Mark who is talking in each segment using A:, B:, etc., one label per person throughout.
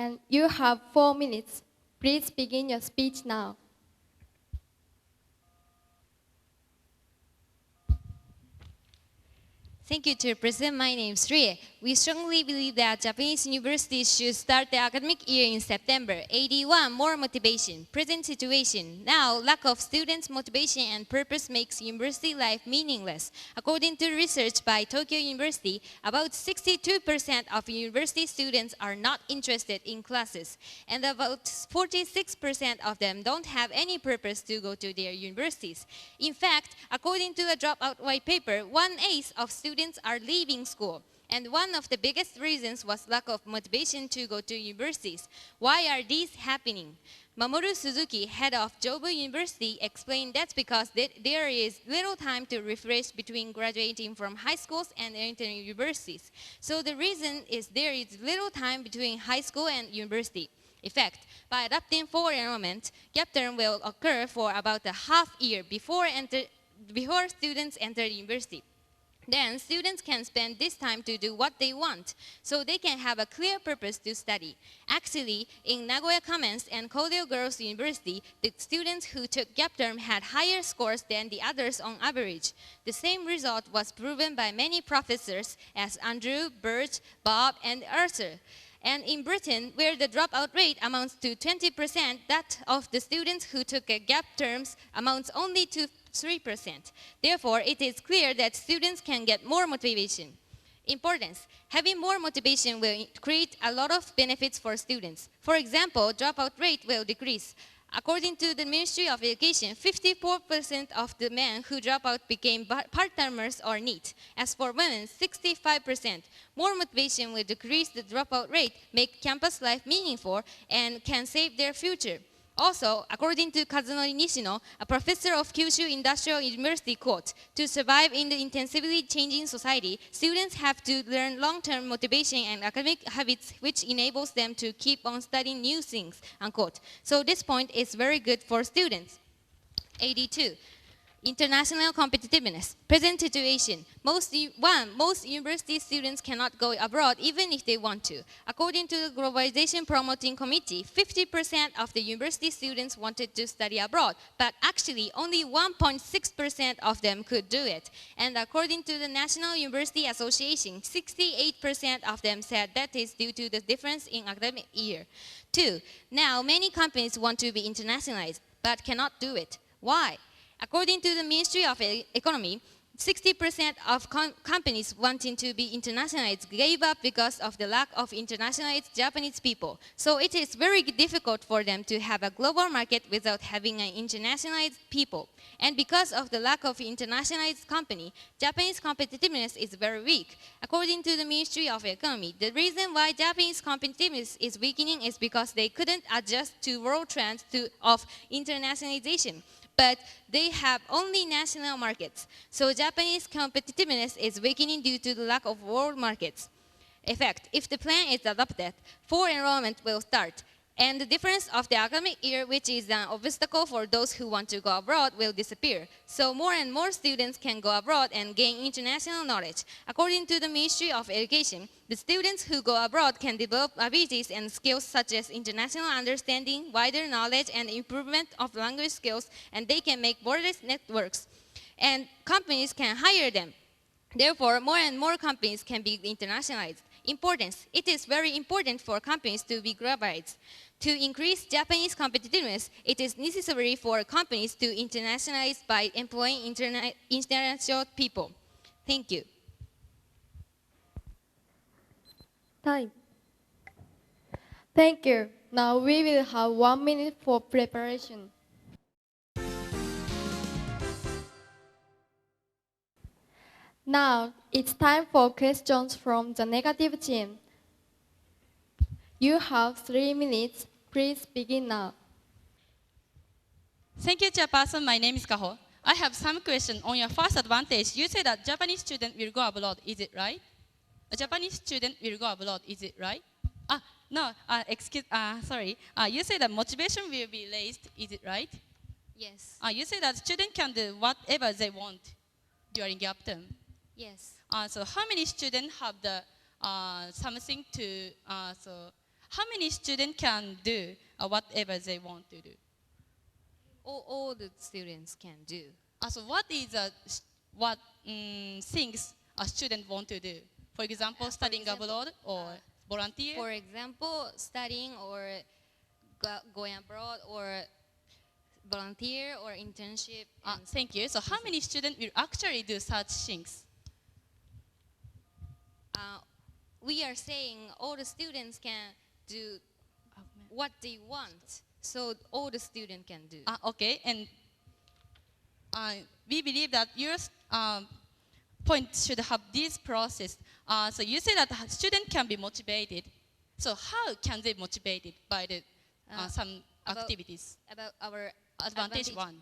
A: And you have 4 minutes. Please begin your speech now.
B: Thank you, Chairperson. My name is Rie. We strongly believe that Japanese universities should start the academic year in September. 81, more motivation. Present situation. Now, lack of students' motivation and purpose makes university life meaningless. According to research by Tokyo University, about 62% of university students are not interested in classes, and about 46% of them don't have any purpose to go to their universities. In fact, according to a dropout white paper, 1/8 of students are leaving school. And one of the biggest reasons was lack of motivation to go to universities. Why are these happening? Mamoru Suzuki, head of Jobu University, explained that's because there is little time to refresh between graduating from high schools and entering universities. So the reason is there is little time between high school and university. In fact, by adopting full enrollment, gap term will occur for about a half year before students enter university. Then students can spend this time to do what they want, so they can have a clear purpose to study. Actually, in Nagoya Commence and Kodo Girls University, the students who took gap term had higher scores than the others on average. The same result was proven by many professors as Andrew, Birch, Bob, and Arthur. And in Britain, where the dropout rate amounts to 20%, that of the students who took a gap terms amounts only to 3%. Therefore, it is clear that students can get more motivation. Importance. Having more motivation will create a lot of benefits for students. For example, dropout rate will decrease. According to the Ministry of Education, 54% of the men who drop out became part-timers or NEET. As for women, 65%. More motivation will decrease the dropout rate, make campus life meaningful, and can save their future. Also, according to Kazunori Nishino, a professor of Kyushu Industrial University, quote, "To survive in the intensively changing society, students have to learn long-term motivation and academic habits which enables them to keep on studying new things," unquote. So this point is very good for students. 82. International competitiveness. Present situation. Most university students cannot go abroad even if they want to. According to the Globalization Promoting Committee, 50% of the university students wanted to study abroad, but actually only 1.6% of them could do it. And according to the National University Association, 68% of them said that is due to the difference in academic year. 2. Now, many companies want to be internationalized, but cannot do it. Why? According to the Ministry of Economy, 60% of companies wanting to be internationalized gave up because of the lack of internationalized Japanese people. So it is very difficult for them to have a global market without having an internationalized people. And because of the lack of internationalized company, Japanese competitiveness is very weak. According to the Ministry of Economy, the reason why Japanese competitiveness is weakening is because they couldn't adjust to world trends of internationalization. But they have only national markets. So Japanese competitiveness is weakening due to the lack of world markets. Effect. If the plan is adopted, full enrollment will start. And the difference of the academic year, which is an obstacle for those who want to go abroad, will disappear. So more and more students can go abroad and gain international knowledge. According to the Ministry of Education, the students who go abroad can develop abilities and skills such as international understanding, wider knowledge, and improvement of language skills, and they can make borderless networks. And companies can hire them. Therefore, more and more companies can be internationalized. Importance. It is very important for companies to be globalized. To increase Japanese competitiveness, it is necessary for companies to internationalize by employing international people. Thank you.
A: Time. Thank you. Now we will have 1 minute for preparation. Now it's time for questions from the negative team. You have 3 minutes. Please begin now.
C: Thank you, Chairperson. My name is Kaho. I have some question on your first advantage. You say that Japanese student will go abroad. Is it right? A Japanese student will go abroad. Is it right? Sorry. You say that motivation will be raised. Is it right?
B: Yes.
C: You say that students can do whatever they want during gap term.
B: Yes.
C: So how many students have the something to how many students can do whatever they want to do?
B: All the students can do.
C: So what is things a student want to do? For example, studying abroad or volunteer?
B: For example, studying or going abroad or volunteer or internship.
C: Thank you. So how many students will actually do such things?
B: We are saying all the students can do what they want. So all the students can do.
C: Okay, and we believe that your point should have this process. So you say that students can be motivated. So how can they motivated by the some activities?
B: About our
C: Advantage one.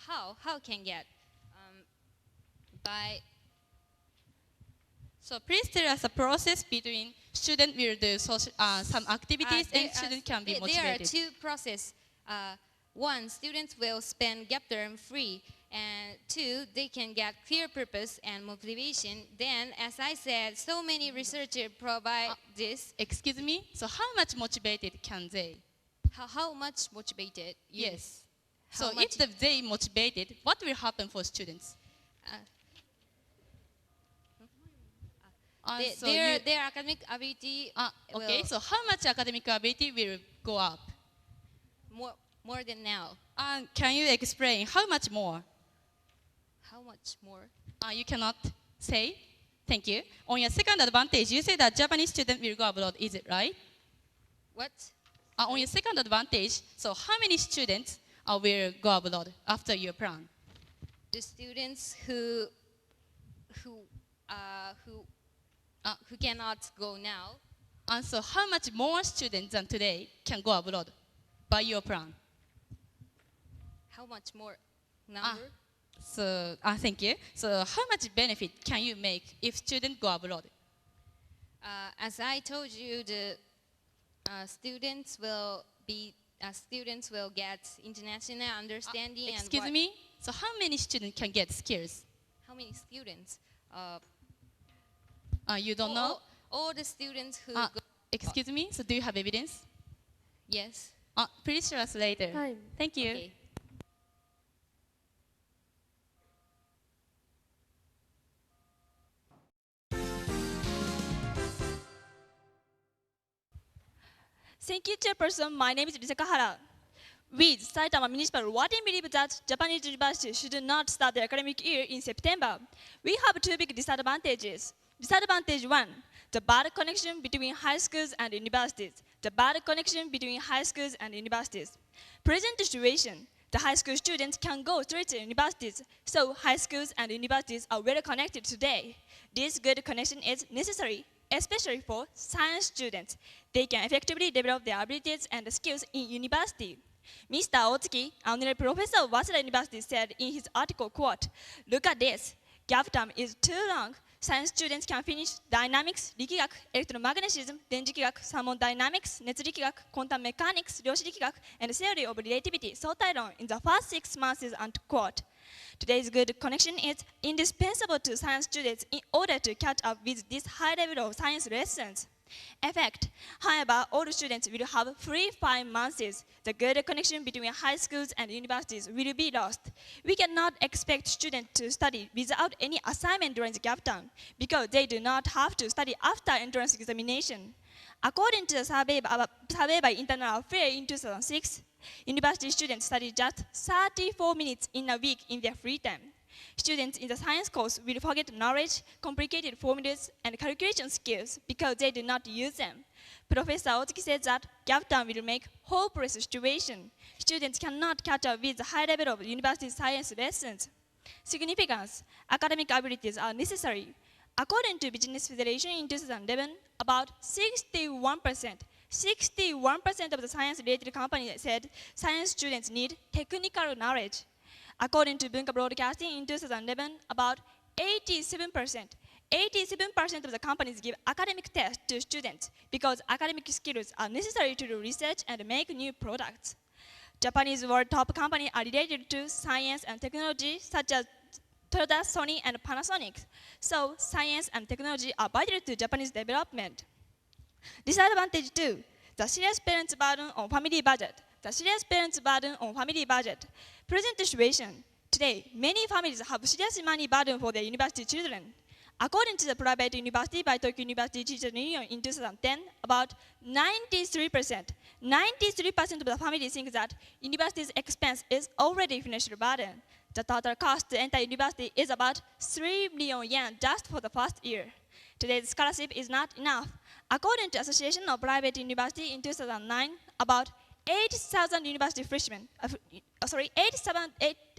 B: How can get by.
C: So please tell us the process between student will do social, some activities and student can be motivated.
B: There are two processes. One, students will spend gap term free, and two, they can get clear purpose and motivation. Then, as I said, so many researchers provide this.
C: Excuse me? So how much motivated can they?
B: How much motivated?
C: Yes. So if they motivated, what will happen for students?
B: Their academic ability.
C: Okay, so how much academic ability will go up?
B: More than now.
C: Can you explain how much more?
B: How much more?
C: You cannot say. Thank you. On your second advantage, you say that Japanese student will go abroad. Is it right?
B: What?
C: On your second advantage, so how many students will go abroad after your plan?
B: The students who cannot go now.
C: And so how much more students than today can go abroad by your plan?
B: How much more number?
C: So thank you. So how much benefit can you make if students go abroad?
B: As I told you, the students will get international understanding.
C: Excuse me? So how many students can get skills?
B: How many students?
C: You don't know?
B: All the students who go.
C: Excuse me? So do you have evidence?
B: Yes.
C: Please show us later.
A: Time.
C: Thank you.
B: Okay.
D: Thank you, Chairperson. My name is Risakahara. We, Saitama Municipal Urawa, believe that Japanese universities should not start the academic year in September. We have two big disadvantages. Disadvantage one, the bad connection between high schools and universities. The bad connection between high schools and universities. Present situation, the high school students can go straight to universities, so high schools and universities are well connected today. This good connection is necessary, especially for science students. They can effectively develop their abilities and skills in university. Mr. Otsuki, honorary professor of Waseda University, said in his article, quote, "Look at this. Gap term is too long. Science students can finish dynamics, 力学, electromagnetism, 電磁気学, thermodynamics, 熱力学, quantum mechanics, 量子力学, and theory of relativity, 相対論 in the first 6 months, and quote. Today's good connection is indispensable to science students in order to catch up with this high level of science lessons. Effect. However, all students will have free 5 months. The good connection between high schools and universities will be lost. We cannot expect students to study without any assignment during the gap term because they do not have to study after entrance examination. According to a survey by Internal Affairs in 2006, university students study just 34 minutes in a week in their free time. Students in the science course will forget knowledge, complicated formulas, and calculation skills because they do not use them. Professor Otsuki said that gap term will make hopeless situation. Students cannot catch up with the high level of university science lessons. Significance. Academic abilities are necessary. According to Business Federation in 2011, about 61% of the science-related companies said science students need technical knowledge. According to Bunka Broadcasting in 2011, about 87% of the companies give academic tests to students because academic skills are necessary to do research and make new products. Japanese world top companies are related to science and technology such as Toyota, Sony, and Panasonic. So science and technology are vital to Japanese development. Disadvantage 2, the serious parents' burden on family budget. The serious parents' burden on family budget. Present situation. Today, many families have serious money burden for their university children. According to the private university by Tokyo University Teachers Union in 2010, about 93% of the families think that university's expense is already financial burden. The total cost to enter university is about 3 million yen just for the first year. Today's scholarship is not enough. According to Association of Private University in 2009, about 8,000 university freshmen,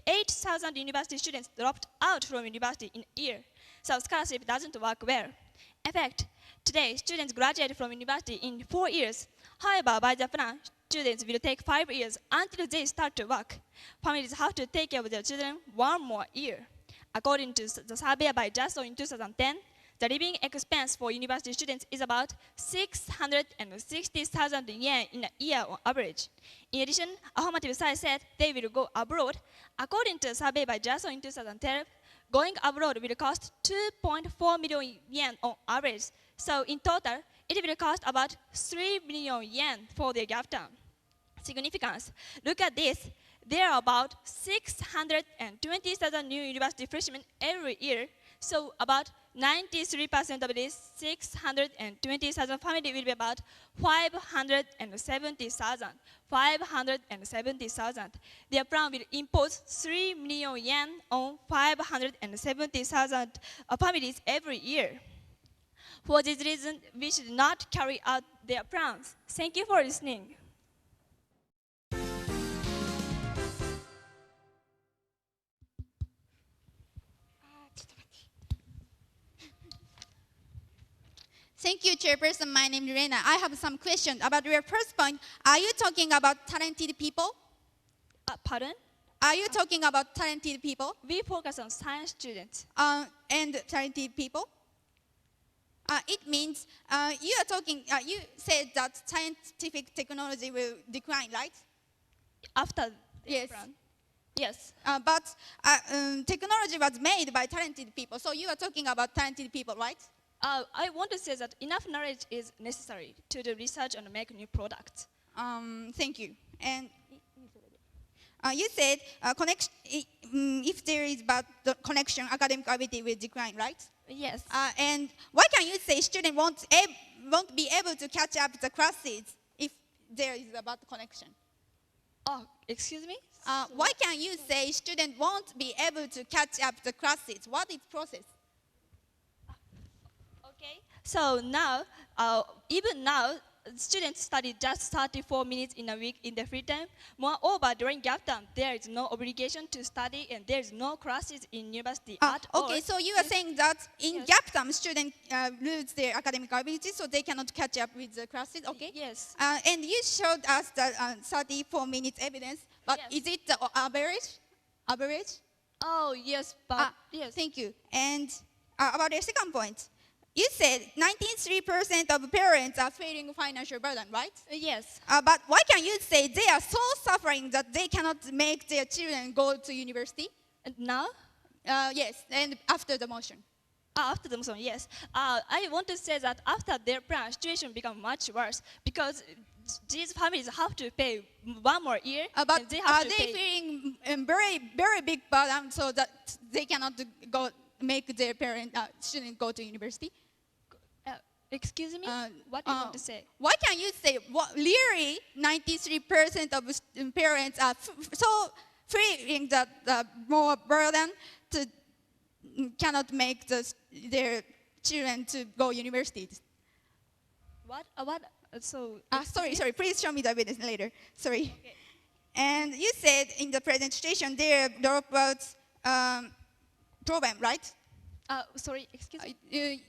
D: 8,000 university students dropped out from university in a year. So scholarship doesn't work well. In fact, today students graduate from university in 4 years. However, by the plan, students will take 5 years until they start to work. Families have to take care of their children 1 more year. According to the survey by JASO in 2010, the living expense for university students is about 660,000 yen in a year on average. In addition, affirmative side said they will go abroad. According to a survey by JASO in 2012, going abroad will cost 2.4 million yen on average. So in total, it will cost about 3 million yen for their gap term. Significance. Look at this. There are about 620,000 new university freshmen every year. So about 93% of these 620,000 families will be about 570,000. 570,000. Their plan will impose 3 million yen on 570,000 families every year. For this reason, we should not carry out their plans. Thank you for listening.
E: Thank you, Chairperson. My name is Rena. I have some questions about your first point. Are you talking about talented people?
D: Pardon?
E: Are you talking about talented people?
D: We focus on science students.
E: And talented people? It means you are talking, you said that scientific technology will decline, right?
D: After the
E: Yes.
D: plan. Yes.
E: But technology was made by talented people. So you are talking about talented people, right?
D: I want to say that enough knowledge is necessary to do research and make new products.
E: Thank you. And you said connection, if there is bad connection, academic ability will decline, right?
D: Yes.
E: And why can you say student won't be able to catch up the classes if there is a bad connection?
D: Oh, excuse me?
E: Why can you say student won't be able to catch up the classes? What is process?
D: Okay. So now, even now, students study just 34 minutes in a week in their free time. Moreover, during gap time, there is no obligation to study and there is no classes in university at all.
E: Okay, so you are saying that in
D: Yes.
E: gap time, students lose their academic ability, so they cannot catch up with the classes, okay?
D: Yes.
E: And you showed us the 34 minutes evidence, but
D: Yes.
E: is it the average? Average?
D: Oh, yes, but yes.
E: Thank you. And about your second point, you said 93% of parents are feeling financial burden, right?
D: Yes.
E: But why can you say they are so suffering that they cannot make their children go to university?
D: And now?
E: Yes, and after the motion.
D: After the motion, yes. I want to say that after their plan, situation become much worse because these families have to pay 1 more year.
E: But
D: and they have
E: are
D: to
E: they
D: pay.
E: feeling very, very big burden so that they cannot go make their student go to university?
D: Excuse me? What do you want to say?
E: Why can you say really 93% of parents are so feeling that more burden to cannot make their children to go university?
D: What? So.
E: Sorry. Please show me the evidence later. Sorry. Okay. And you said in the presentation there dropouts problem, right?
D: Sorry, excuse me?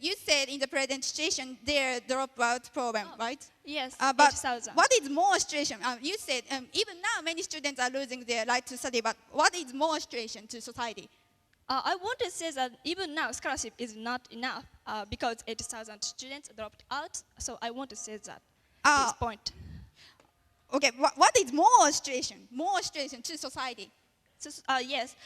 E: You said in the presentation there dropout problem, right?
D: Yes,
E: But
D: 8,000.
E: what is more situation? You said even now many students are losing their right to study, but what is more situation to society?
D: I want to say that even now scholarship is not enough because 8,000 students dropped out. So I want to say that this point.
E: Okay, what is more situation? More situation to society?
D: So, yes,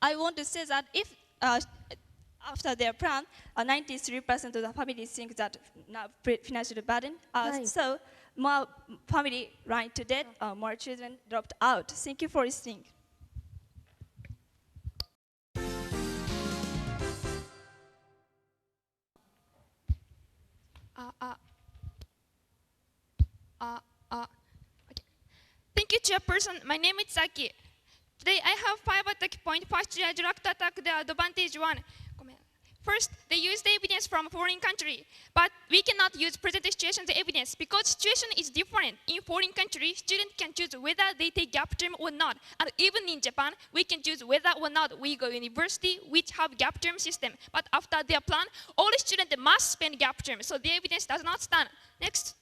D: I want to say that if after their plan, 93% of the families think that now financial burden.
A: Right.
D: So more family ran to death, more children dropped out. Thank you for listening.
F: Okay. Thank you, Chairperson. My name is Saki. Today I have 5 attack points. First, I would like to attack the advantage 1. First, they use the evidence from foreign country, but we cannot use present situation as evidence because situation is different. In foreign country, students can choose whether they take gap term or not. And even in Japan, we can choose whether or not we go university which have gap term system. But after their plan, all students must spend gap term, so the evidence does not stand. Next.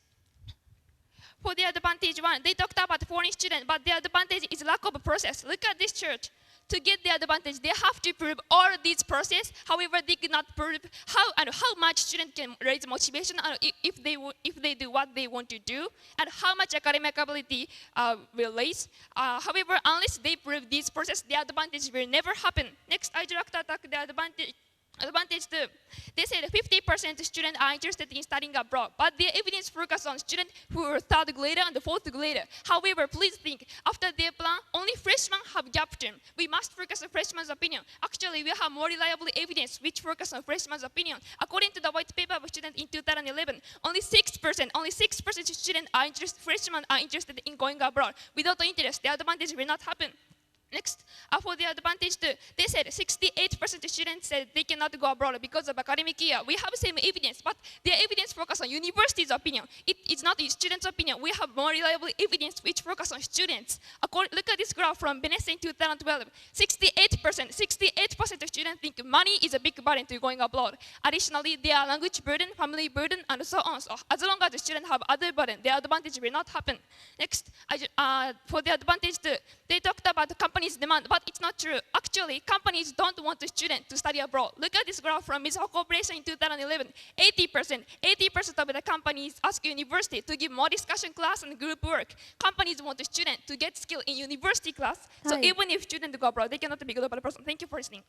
F: For the advantage 1, they talked about foreign students, but the advantage is lack of process. Look at this chart. To get the advantage, they have to prove all these process. However, they cannot prove how much students can raise motivation if they do what they want to do, and how much academic ability will raise. However, unless they prove this process, the advantage will never happen. Next, I'd like to attack the advantage 2. They said 50% students are interested in studying abroad, but the evidence focuses on students who are 3rd grader and 4th grader. However, please think, after their plan, only freshmen have gap term. We must focus on freshman's opinion. Actually, we have more reliable evidence which focus on freshman's opinion. According to the white paper of students in 2011, only 6% students are interested, freshmen are interested in going abroad. Without interest, the advantage will not happen. Next, for the advantage 2, they said 68% of students said they cannot go abroad because of academic year. We have same evidence, but their evidence focus on university's opinion. It's not the student's opinion. We have more reliable evidence which focus on students. Look at this graph from Venice in 2012. 68% of students think money is a big burden to going abroad. Additionally, there are language burden, family burden, and so on. So as long as the students have other burden, their advantage will not happen. Next, for the advantage 2, they talked about the company's demand, but it's not true. Actually, companies don't want the student to study abroad. Look at this graph from Mizuho Corporation in 2011. 80% of the companies ask university to give more discussion class and group work. Companies want the student to get skill in university class. So
A: Right.
F: even if students go abroad, they cannot be a global person. Thank you for listening.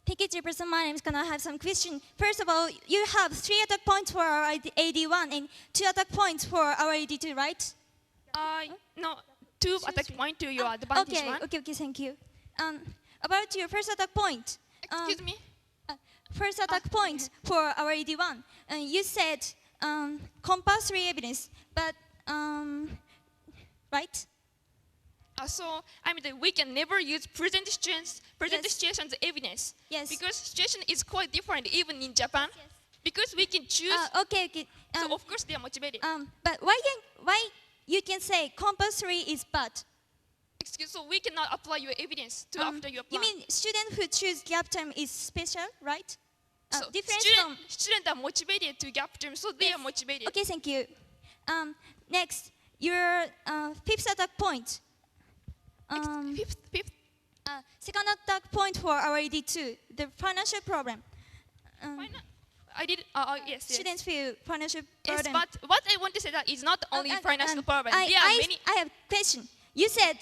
G: Thank you, Chairperson. My name is Kana. I have some question. First of all, you have 3 attack points for our AD1 and 2 attack points for our AD2, right?
F: No, 2 attack point to your advantage 1.
G: Okay, thank you. About your first attack point.
F: Excuse me?
G: First attack point for our AD1. You said compulsory evidence, but, right?
F: So, I mean, we can never use present situations as evidence.
G: Yes.
F: Because situation is quite different even in Japan.
G: Yes.
F: Because we can choose.
G: Okay.
F: So of course they are motivated.
G: But why you can say compulsory is bad?
F: So we cannot apply your evidence to after your plan.
G: You mean student who choose gap term is special, right?
F: So
G: Different from.
F: students are motivated to gap term, so they are motivated.
G: Okay, thank you. Next, your 5th attack point.
F: Fifth.
G: Second attack point for our AD2, the financial problem.
F: I did. Yes.
G: Students feel financial
F: Yes,
G: burden.
F: but what I want to say that is not only financial problem.
G: I
F: There are many.
G: have question. You said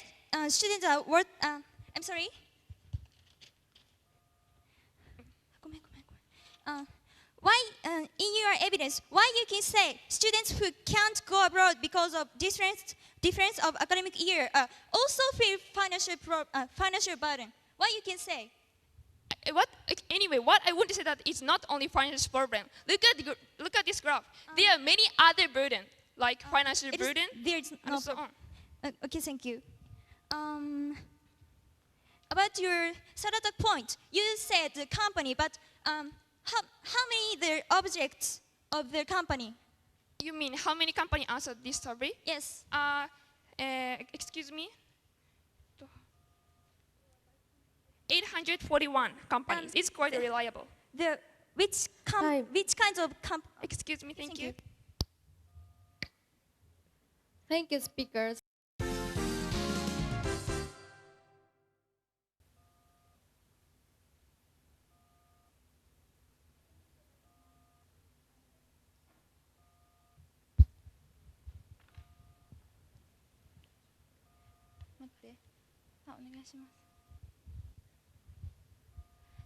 G: students are worth. I'm sorry. Why in your evidence? Why you can say students who can't go abroad because of difference of academic year also feel financial burden? Why you can say?
F: Anyway, what I want to say that it's not only financial problem. Look at this graph. There are many other burden like financial burden.
G: There's no
F: and so on.
G: Okay, thank you. About your third attack point, you said the company, but how many the objects of the company?
F: You mean how many companies answered this survey?
G: Yes.
F: Excuse me. 841 companies. It's quite reliable.
G: Which kinds of companies?
F: Excuse me. Thank you.
A: Thank you, speakers.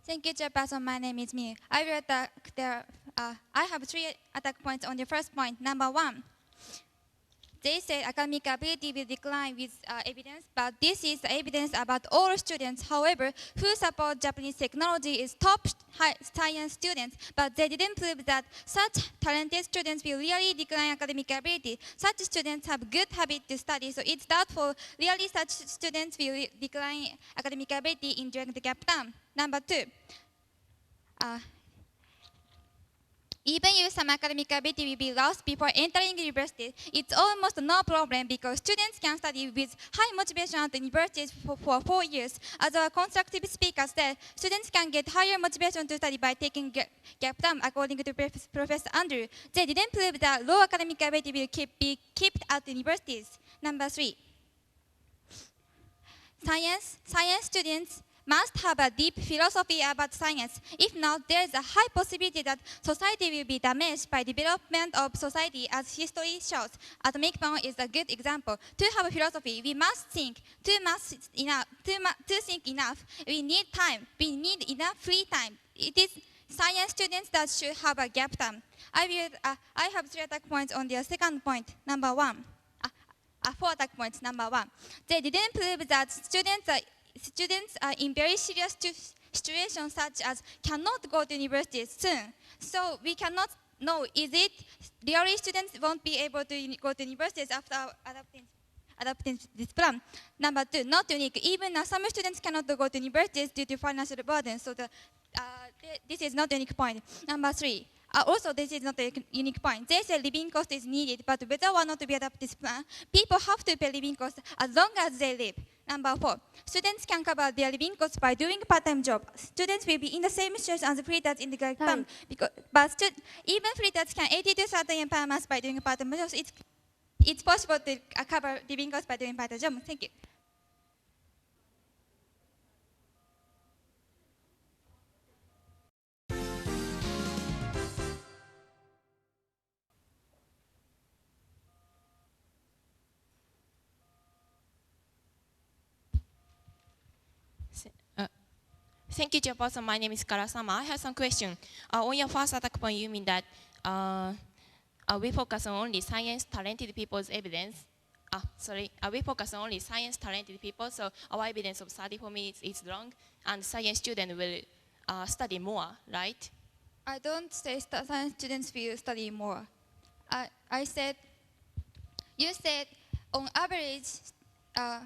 G: Thank you, Chairperson. My name is Mi. I will attack there. I have 3 attack points on the first point. Number 1, they say academic ability will decline with evidence, but this is evidence about all students. However, who support Japanese technology is top science students, but they didn't prove that such talented students will really decline academic ability. Such students have good habit to study, so it's doubtful really such students will decline academic ability in during the gap time. Number 2, even if some academic ability will be lost before entering university, it's almost no problem because students can study with high motivation at universities for 4 years. As our constructive speaker said, students can get higher motivation to study by taking gap time, according to Professor Andrew. They didn't prove that low academic ability will be kept at universities. Number 3, science students must have a deep philosophy about science. If not, there is a high possibility that society will be damaged by development of society, as history shows. Atomic bomb is a good example. To have a philosophy, we must think. To think enough, we need time. We need enough free time. It is science students that should have a gap time. I have 3 attack points on the second point. Number 1, 4 attack points. Number 1, they didn't prove that students are in very serious situations such as cannot go to university soon. So we cannot know, is it really students won't be able to go to universities after adopting this plan? Number 2, not unique. Even some students cannot go to universities due to financial burden. So this is not a unique point. Number 3, also, this is not a unique point. They say living cost is needed, but whether or not we adopt this plan, people have to pay living costs as long as they live. Number 4, students can cover their living costs by doing part-time job. Students will be in the same situation as freelance in the gap time, but even freelance can 80 to 30 yen per month by doing part-time jobs. It's possible to cover living costs by doing part-time job. Thank you.
H: Thank you, Chairperson. My name is Karasama. I have some question. On your first attack point, you mean that we focus on only science talented people's evidence. We focus on only science talented people, so our evidence of 34 minutes is wrong, and science student will study more, right?
G: I don't say science students will study more. You said on average,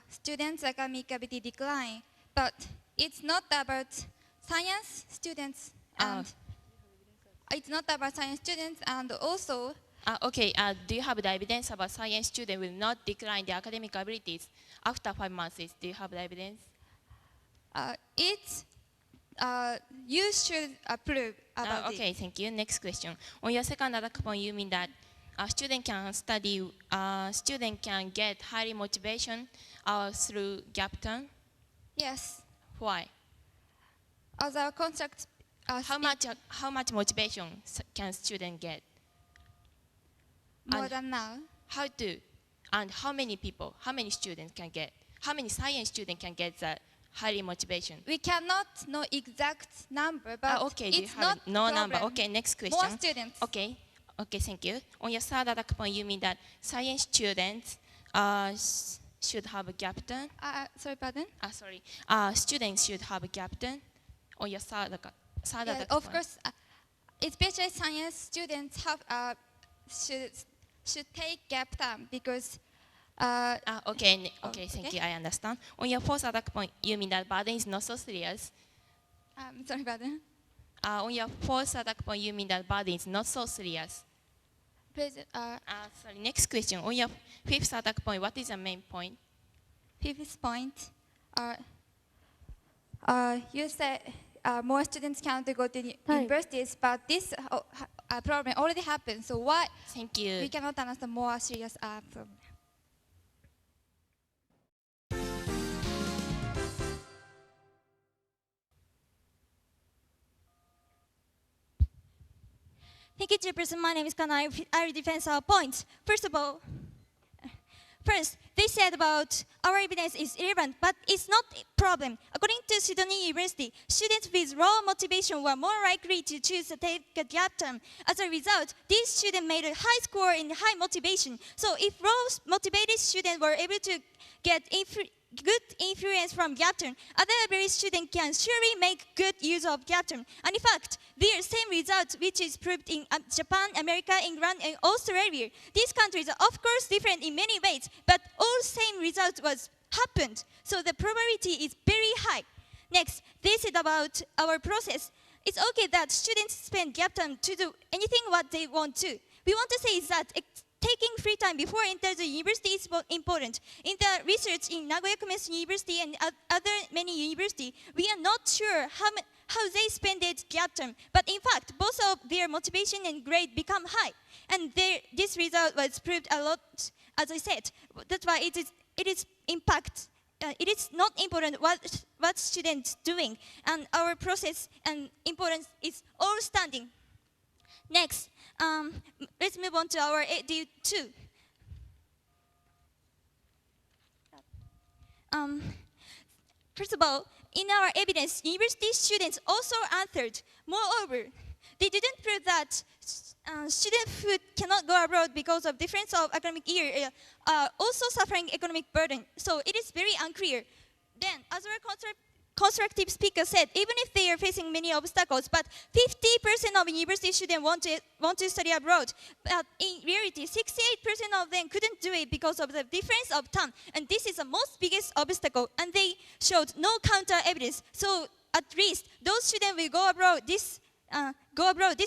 G: students' academic ability decline, but it's not about science students, and it's not about science students, and also.
H: Do you have the evidence about science students will not decline their academic abilities after 5 months? Do you have the evidence?
G: You should approve about it.
H: Okay, thank you. Next question. On your second attack point, you mean that student can study, student can get high motivation through gap time?
G: Yes.
H: Why?
G: As our construct,
H: how much motivation can student get?
G: More than now.
H: How to? And how many people? How many students can get? How many science students can get that high motivation?
G: We cannot know exact number, but
H: okay,
G: it's not
H: no
G: problem.
H: number. Okay, next question.
G: More students.
H: Okay, thank you. On your third attack point, you mean that science students should have a gap time?
G: Sorry, pardon?
H: Students should have a gap time. On your third attack
G: of
H: point.
G: course, especially science students have should take gap time because.
H: Thank you. I understand. On your fourth attack point, you mean that burden is not so serious.
G: Sorry, pardon.
H: On your fourth attack point, you mean that burden is not so serious.
G: Please,
H: next question. On your fifth attack point, what is the main point?
G: Fifth point, you said more students can go to universities, but this problem already happened. So why?
H: Thank you.
G: We cannot understand more serious problem.
I: Thank you, Chairperson. My name is Kana. I will defend our points. First,
G: they said about our evidence is irrelevant, but it's not a problem. According to Sydney University, students with low motivation were more likely to choose to take a gap term. As a result, these students made a high score in high motivation. So if low motivated students were able to get good influence from gap term, other average students can surely make good use of gap term. And in fact, there are same results which is proved in Japan, America, England, and Australia. These countries are of course different in many ways, but all same result was happened. So the probability is very high. Next, this is about our process. It's okay that students spend gap time to do anything what they want to. We want to say is that taking free time before entering the university is important. In the research in Nagoya Commerce University and other many universities, we are not sure how they spend their gap time. But in fact, both of their motivation and grade become high. And this result was proved a lot, as I said. That's why it is impact. It is not important what students doing. And our process and importance is all standing. Next, let's move on to our AD2. First of all, in our evidence, university students also answered. Moreover, they didn't prove that students who cannot go abroad because of difference of academic year are also suffering economic burden. So it is very unclear. Then, as our constructive speaker said, even if they are facing many obstacles, but 50% of university students want to study abroad. But in reality, 68% of them couldn't do it because of the difference of time. And this is the most biggest obstacle. And they showed no counter evidence. So at least those students will go abroad. This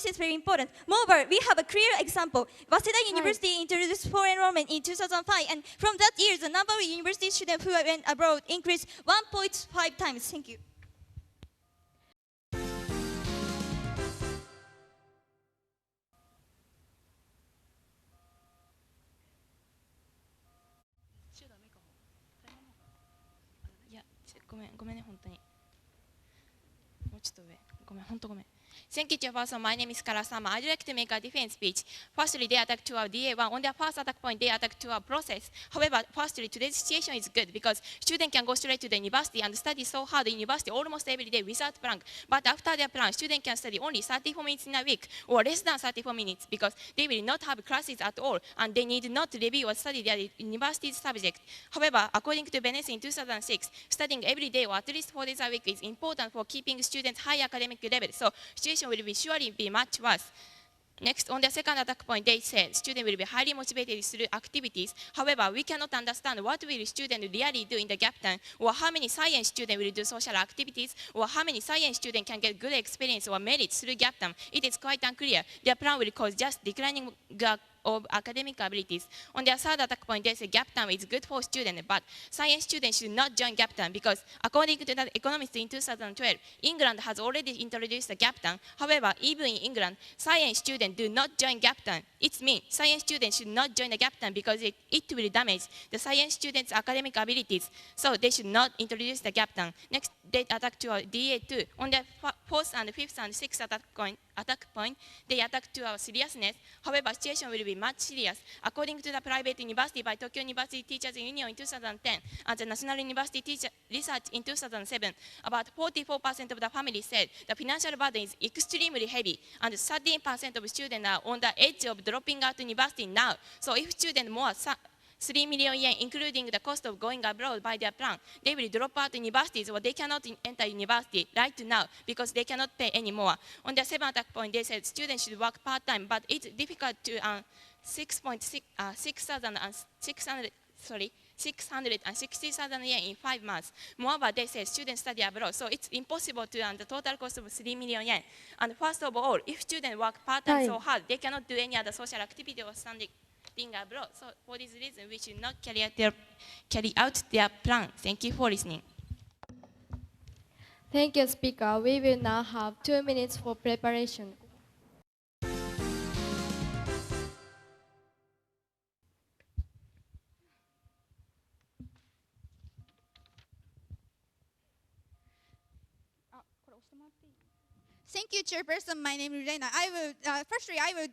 G: is very important. Moreover, we have a clear example. Waseda University introduced foreign enrollment in 2005, and from that year, the number of university students who went abroad increased 1.5 times. Thank you.
H: Thank you, Chairperson. My name is Karasama. I'd like to make a defense speech. Firstly, they attacked to our DA1. On their first attack point, they attacked to our process. However, firstly, today's situation is good because students can go straight to the university and study so hard in university almost every day without plan. But after their plan, students can study only 34 minutes in a week or less than 34 minutes because they will not have classes at all and they need not review or study their university's subject. However, according to Venice in 2006, studying every day or at least 4 days a week is important for keeping students high academic level. So situation will surely be much worse. Next, on the second attack point, they said students will be highly motivated through activities. However, we cannot understand what will students really do in the gap time, or how many science students will do social activities, or how many science students can get good experience or merit through gap time. It is quite unclear. Their plan will cause just declining of academic abilities. On their third attack point, they say gap time is good for students, but science students should not join gap time because according to the economist in 2012, England has already introduced the gap time. However, even in England, science students do not join gap time. It means science students should not join the gap time because it will damage the science students' academic abilities. So they should not introduce the gap time. Next, they attack to our DA2. On the fourth and fifth and sixth attack point, they attack to our seriousness. However, situation will be much serious. According to the private university by Tokyo University Teachers Union in 2010 and the National University Teacher Research in 2007, about 44% of the families said the financial burden is extremely heavy, and 13% of students are on the edge of dropping out university now. So if students more 3 million yen, including the cost of going abroad by their plan, they will drop out universities or they cannot enter university right now because they cannot pay anymore. On the seventh attack point, they said students should work part-time, but it's difficult to 660,000 yen in 5 months. Moreover, they say students study abroad, so it's impossible to earn the total cost of 3 million yen. And first of all, if students work part-time so hard, they cannot do any other social activity or studying abroad. So for this reason, we should not carry out their plan. Thank you for listening.
A: Thank you, speaker. We will now have 2 minutes for preparation.
E: Thank you, Chairperson. My name is Reina. Firstly, I will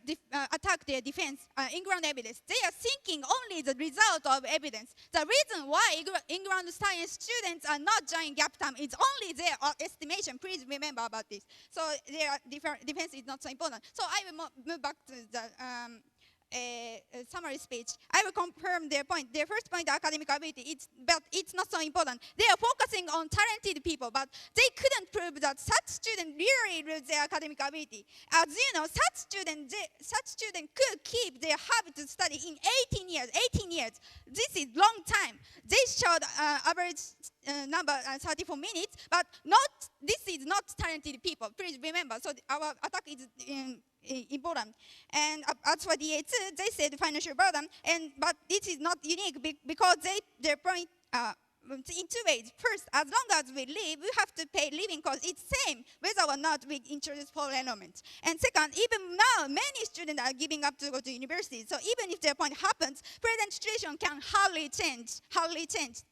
E: attack their defense, in-ground evidence. They are thinking only the result of evidence. The reason why in-ground science students are not joining gap time is only their estimation. Please remember about this. So their defense is not so important. So I will move back to the summary speech. I will confirm their point. Their first point, academic ability, but it's not so important. They are focusing on talented people, but they couldn't prove that such students really lose their academic ability. As you know, such student could keep their habit to study in 18 years. 18 years. This is long time. They showed average number 34 minutes, but this is not talented people. Please remember. So our attack is important. And as for DA2, they said financial burden, but this is not unique because their point in two ways. First, as long as we live, we have to pay living costs. It's same whether or not we introduce foreign elements. And second, even now, many students are giving up to go to university. So even if their point happens, present situation can hardly change.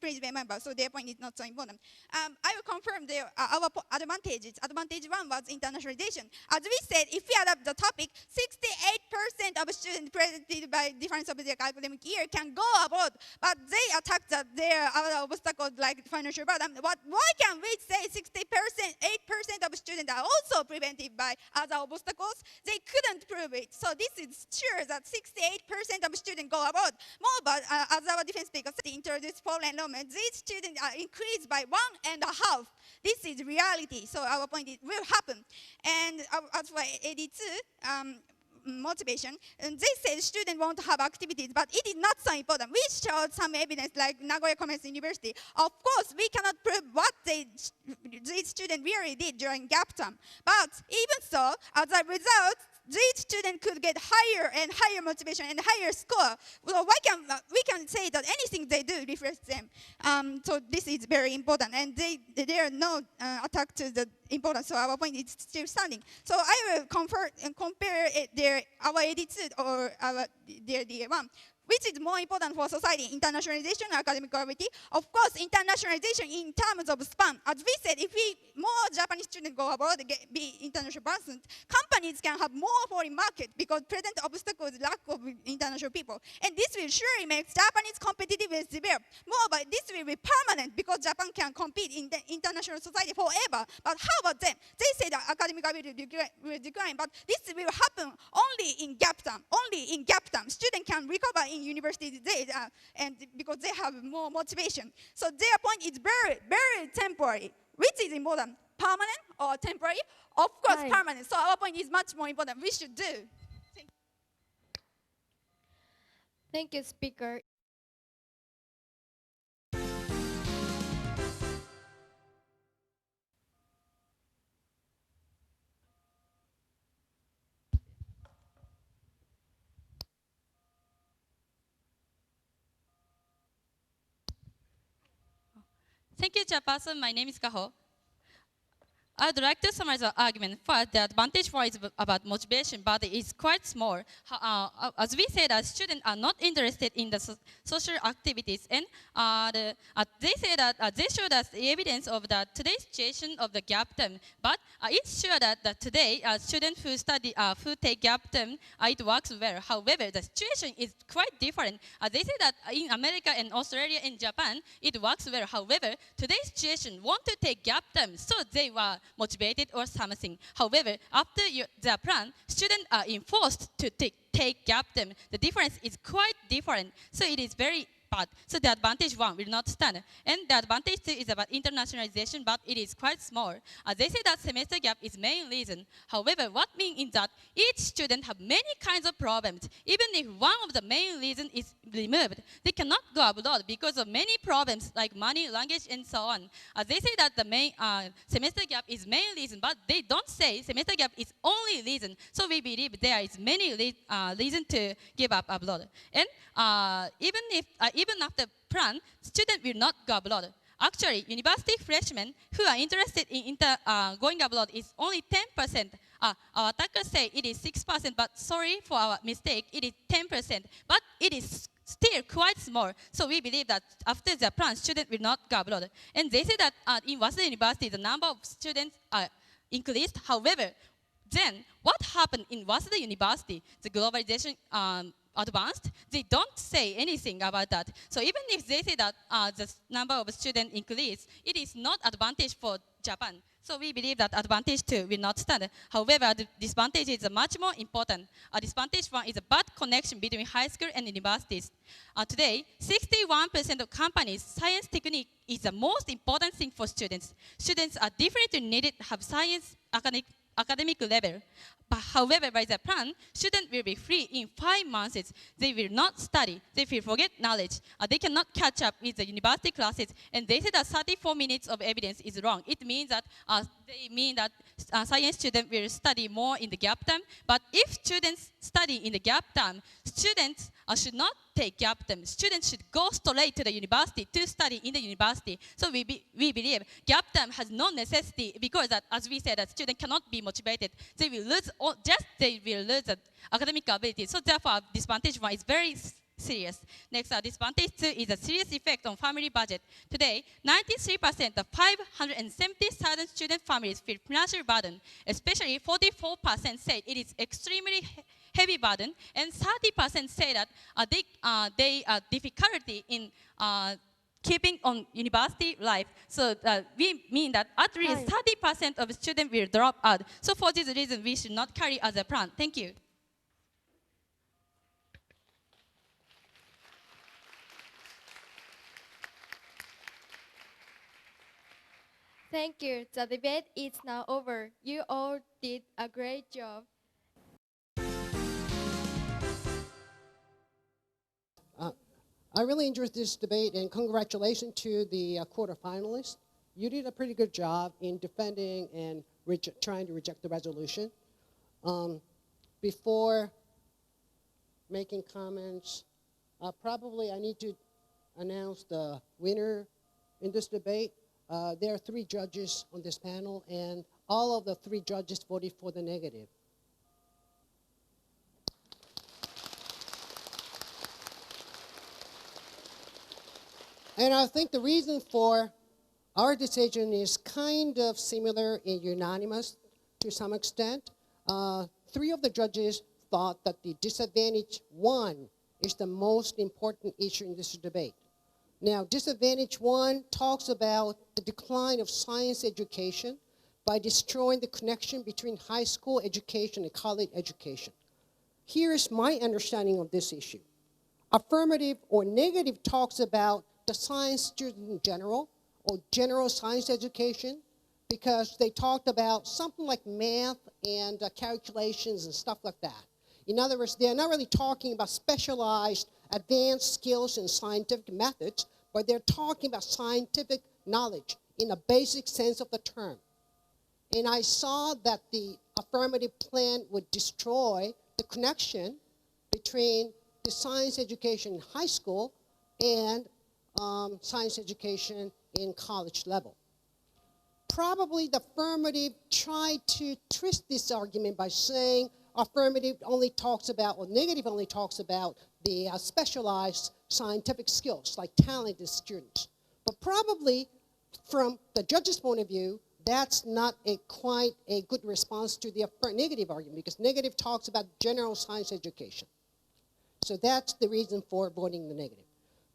E: Please remember. So their point is not so important. I will confirm our advantages. Advantage one was internationalization. As we said, if we adapt the topic, 68% of students presented by difference of their academic year can go abroad, but they attack their obstacles like financial burden. Why can we say 8% of students are also prevented by other obstacles? They couldn't prove it. So this is sure that 68% of students go abroad. Moreover, as our defense speaker said, introduce foreign enrollment, these students are increased by 1.5. This is reality. So our point is will happen. And as for AD2, motivation, and they said students want to have activities, but it is not so important. We showed some evidence like Nagoya Commerce University. Of course, we cannot prove what these students really did during gap time. But even so, as a result, these students could get higher and higher motivation and higher score. Well, we can say that anything they do reflects them. So this is very important, and there are no attack to the importance. So our point is still standing. So I will compare our attitude or their DA1. Which is more important for society, internationalization or academic quality? Of course, internationalization in terms of span. As we said, if more Japanese students go abroad and be international persons, companies can have more foreign market because present obstacle is lack of international people. And this will surely make Japanese competitiveness develop. Moreover, this will be permanent because Japan can compete in the international society forever. But how about them? They say that academic ability will decline, but this will happen only in gap time. Only in gap time. Students can recover in university today, and because they have more motivation. So their point is very, very temporary. Which is important, permanent or temporary? Of course, permanent. So our point is much more important. We should do.
A: Thank you, speaker.
C: Thank you, Chairperson. My name is Kaho. I'd like to summarize the argument. First, the advantage one is about motivation, but it is quite small. As we said, students are not interested in the social activities, and they say that they showed us the evidence of the today's situation of the gap term. But it's sure that today students who take gap term, it works well. However, the situation is quite different. They say that in America and Australia and Japan, it works well. However, today's situation want to take gap term, so they were motivated or something. However, after the plan, students are enforced to take gap term. The difference is quite different. So it is very bad. So the advantage one will not stand. And the advantage two is about internationalization, but it is quite small. They say that semester gap is main reason. However, what means is that each student have many kinds of problems. Even if one of the main reason is removed, they cannot go abroad because of many problems like money, language, and so on. They say that the main semester gap is main reason, but they don't say semester gap is only reason. So we believe there is many reasons to give up abroad. And even after plan, students will not go abroad. Actually, university freshmen who are interested in going abroad is only 10%. Our attackers say it is 6%, but sorry for our mistake, it is 10%. But it is still quite small. So we believe that after the plan, students will not go abroad. And they say that in Waseda University, the number of students increased. However, then what happened in Waseda University? The globalization advanced. They don't say anything about that. So even if they say that the number of students increased, it is not advantage for Japan. So we believe that advantage 2 will not stand. However, the disadvantage is much more important. Disadvantage 1 is a bad connection between high school and universities. Today, 61% of companies, science technique is the most important thing for students. Students are definitely needed to have science academic level. But however, by the plan, students will be free in 5 months. They will not study. They will forget knowledge. They cannot catch up with the university classes. And they say that 34 minutes of evidence is wrong. It means that science students will study more in the gap time. But if students study in the gap time, students should not take gap time. Students should go straight to the university to study in the university. So we believe gap time has no necessity because that, as we said, that students cannot be motivated. They will lose the academic ability. So therefore, disadvantage 1 is very serious. Next, disadvantage 2 is a serious effect on family budget. Today, 93% of 570,000 student families feel financial burden. Especially 44% say it is extremely heavy burden, and 30% say that they difficulty in keeping on university life. So we mean that at least 30% of students will drop out. So for this reason, we should not carry as a plan. Thank you.
A: Thank you. The debate is now over. You all did a great job.
I: I really enjoyed this debate, and congratulations to the quarterfinalists. You did a pretty good job in defending and trying to reject the resolution. Before making comments, probably I need to announce the winner in this debate. There are 3 judges on this panel, and all of the 3 judges voted for the negative. And I think the reason for our decision is kind of similar and unanimous to some extent. 3 of the judges thought that the disadvantage 1 is the most important issue in this debate. Now, disadvantage 1 talks about the decline of science education by destroying the connection between high school education and college education. Here's my understanding of this issue. Affirmative or negative talks about the science student in general, or general science education, because they talked about something like math and calculations and stuff like that. In other words, they're not really talking about specialized advanced skills and scientific methods, but they're talking about scientific knowledge in a basic sense of the term. And I saw that the affirmative plan would destroy the connection between the science education in high school and science education in college level. Probably the affirmative tried to twist this argument by saying affirmative only talks about, or negative only talks about the specialized scientific skills, like talented students. But probably from the judge's point of view, that's not quite a good response to the negative argument, because negative talks about general science education. So that's the reason for voting the negative.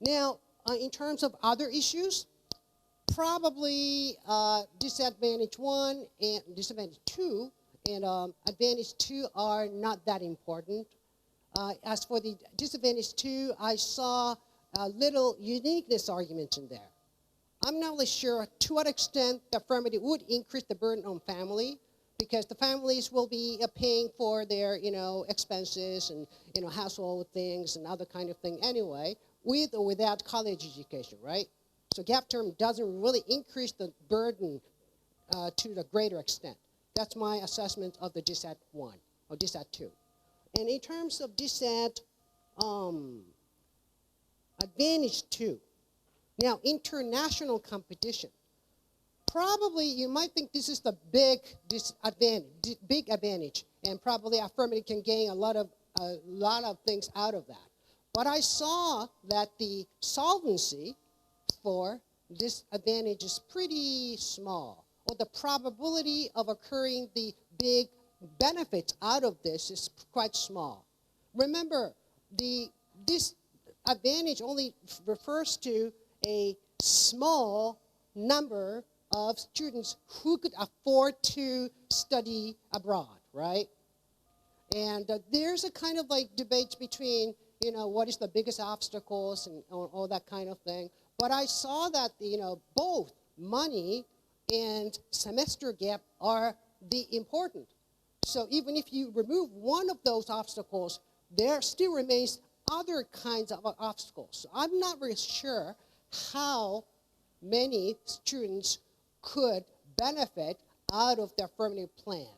I: Now, in terms of other issues, probably disadvantage 1 and disadvantage 2 and advantage 2 are not that important. As for the disadvantage 2, I saw a little uniqueness argument in there. I'm not really sure to what extent the affirmative would increase the burden on family, because the families will be paying for their, expenses and, household things and other kind of thing anyway, with or without college education, right? So gap term doesn't really increase the burden to the greater extent. That's my assessment of the DSAT 1 or DSAT 2. And in terms of DSAT advantage 2, now international competition. Probably you might think this is the big advantage, and probably affirmative can gain a lot of things out of that. But I saw that the solvency for this advantage is pretty small, or the probability of occurring the big benefits out of this is quite small. Remember, this advantage only refers to a small number of students who could afford to study abroad, right? And there's a kind of like debate between, you know, what is the biggest obstacles and all that kind of thing. But I saw that, you know, both money and semester gap are the important. So even if you remove one of those obstacles, there still remains other kinds of obstacles. So I'm not really sure how many students could benefit out of the affirmative plan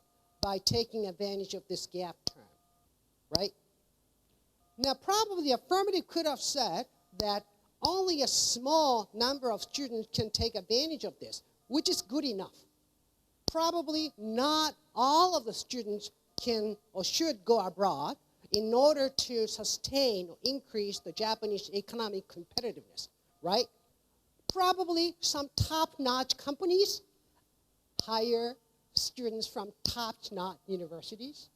I: by taking advantage of this gap term, right? Now, probably the affirmative could have said that only a small number of students can take advantage of this, which is good enough. Probably not all of the students can or should go abroad in order to sustain or increase the Japanese economic competitiveness, right? Probably some top-notch companies hire students from top-notch universities,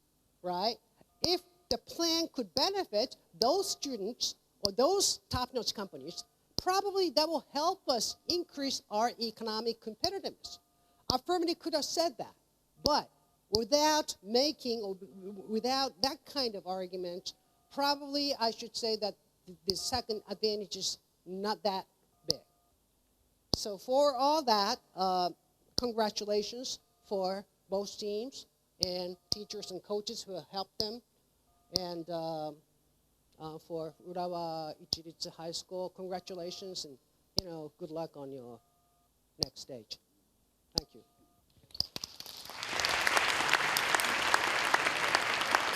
I: right? If the plan could benefit those students or those top-notch companies, probably that will help us increase our economic competitiveness. Affirmative could have said that, but without making or without that kind of argument, probably I should say that the second advantage is not that big. So for all that, congratulations for both teams and teachers and coaches who have helped them. And for Urawa Ichiritsu High School, congratulations and, you know, good luck on your next stage.